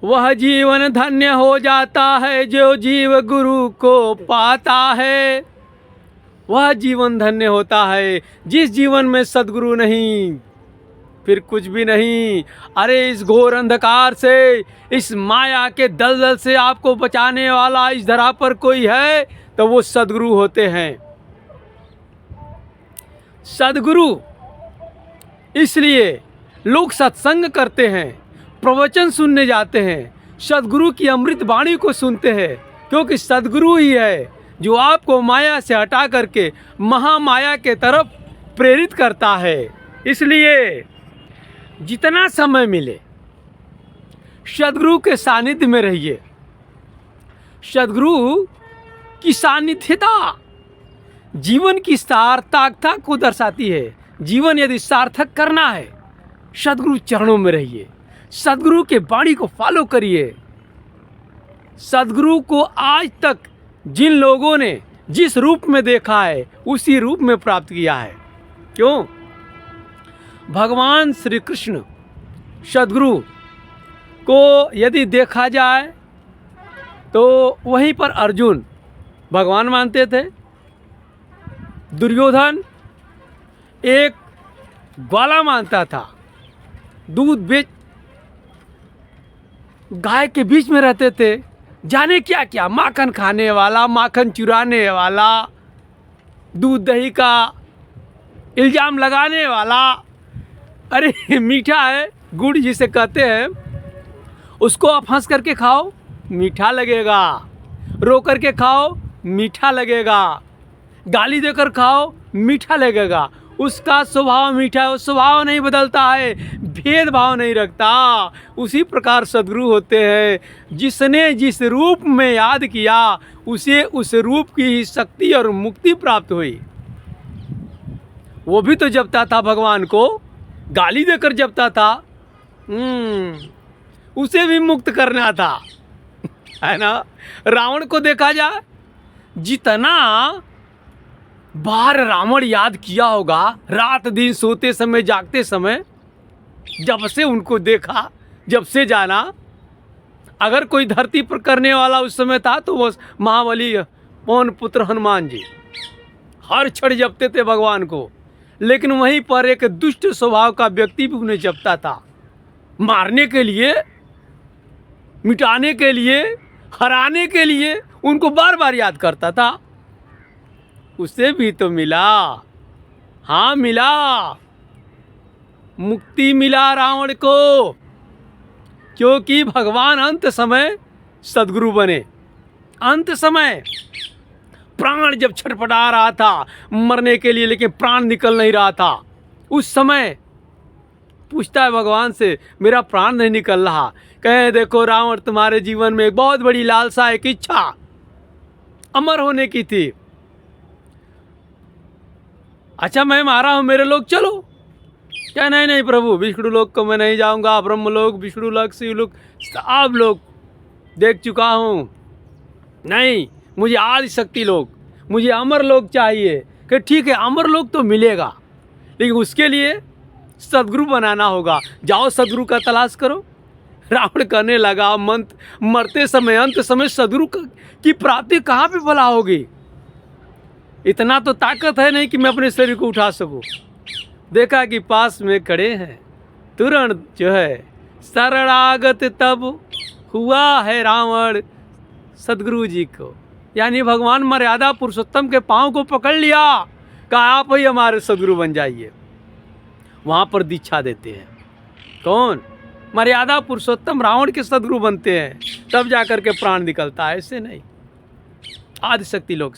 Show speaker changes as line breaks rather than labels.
वह जीवन धन्य हो जाता है जो जीव गुरु को पाता है। वह जीवन धन्य होता है जिस जीवन में सद्गुरु नहीं, फिर कुछ भी नहीं। अरे इस घोर अंधकार से, इस माया के दलदल से आपको बचाने वाला इस धरा पर कोई है तो वो सद्गुरु होते हैं। सद्गुरु इसलिए लोग सत्संग करते हैं, प्रवचन सुनने जाते हैं, सद्गुरु की अमृत वाणी को सुनते हैं, क्योंकि सद्गुरु ही है जो आपको माया से हटा करके महामाया के तरफ प्रेरित करता है। इसलिए जितना समय मिले सद्गुरु के सानिध्य में रहिए। सद्गुरु की सानिध्यता जीवन की सार्थकता को दर्शाती है। जीवन यदि सार्थक करना है, सद्गुरु चरणों में रहिए, सद्गुरु के वाणी को फॉलो करिए। सद्गुरु को आज तक जिन लोगों ने जिस रूप में देखा है उसी रूप में प्राप्त किया है। क्यों? भगवान श्री कृष्ण सद्गुरु को यदि देखा जाए तो वहीं पर अर्जुन भगवान मानते थे। दुर्योधन एक ग्वाला मानता था, दूध बेच गाय के बीच में रहते थे, जाने क्या क्या, माखन खाने वाला, माखन चुराने वाला, दूध दही का इल्ज़ाम लगाने वाला। अरे मीठा है, गुड़ जिसे कहते हैं, उसको आप हंस करके खाओ मीठा लगेगा, रो करके खाओ मीठा लगेगा, गाली देकर खाओ मीठा लगेगा। उसका स्वभाव मीठा है, वो स्वभाव नहीं बदलता है, भेदभाव नहीं रखता। उसी प्रकार सद्गुरु होते हैं। जिसने जिस रूप में याद किया उसे उस रूप की ही शक्ति और मुक्ति प्राप्त हुई। वो भी तो जपता था भगवान को, गाली देकर जपता था, उसे भी मुक्त करना था, है ना। रावण को देखा जाए, जितना बार रावण याद किया होगा, रात दिन सोते समय जागते समय, जब से उनको देखा, जब से जाना। अगर कोई धरती पर करने वाला उस समय था तो वो महाबली पवन पुत्र हनुमान जी हर क्षण जपते थे भगवान को। लेकिन वहीं पर एक दुष्ट स्वभाव का व्यक्ति भी उन्हें जपता था, मारने के लिए, मिटाने के लिए, हराने के लिए उनको बार बार याद करता था। उसे भी तो मिला, हाँ मिला, मुक्ति मिला रावण को, क्योंकि भगवान अंत समय सद्गुरु बने। अंत समय प्राण जब छटपटा रहा था मरने के लिए, लेकिन प्राण निकल नहीं रहा था, उस समय पूछता है भगवान से, मेरा प्राण नहीं निकल रहा। कहे देखो रावण, तुम्हारे जीवन में एक बहुत बड़ी लालसा, एक इच्छा अमर होने की थी। अच्छा मैं मारा हूँ, मेरे लोग चलो। क्या? नहीं नहीं प्रभु, विष्णु लोक को मैं नहीं जाऊँगा, ब्रह्म लोक, विष्णु लोक, शिव लोक सब लोग देख चुका हूँ। नहीं, मुझे आदि शक्ति लोक, मुझे अमर लोक चाहिए। कि ठीक है, अमर लोक तो मिलेगा, लेकिन उसके लिए सद्गुरु बनाना होगा। जाओ सद्गुरु का तलाश करो। रावण करने लगा, मरते समय अंत समय सद्गुरु की प्राप्ति कहाँ पे भला होगी? इतना तो ताकत है नहीं कि मैं अपने शरीर को उठा सकूं। देखा कि पास में खड़े हैं, तुरंत जो है शरणागत तब हुआ है रावण सद्गुरु जी को, यानी भगवान मर्यादा पुरुषोत्तम के पांव को पकड़ लिया, कहा आप ही हमारे सद्गुरु बन जाइए। वहाँ पर दीक्षा देते हैं। कौन? मर्यादा पुरुषोत्तम रावण के सद्गुरु बनते हैं, तब जाकर के प्राण निकलता है, ऐसे नहीं। आदिशक्ति लोग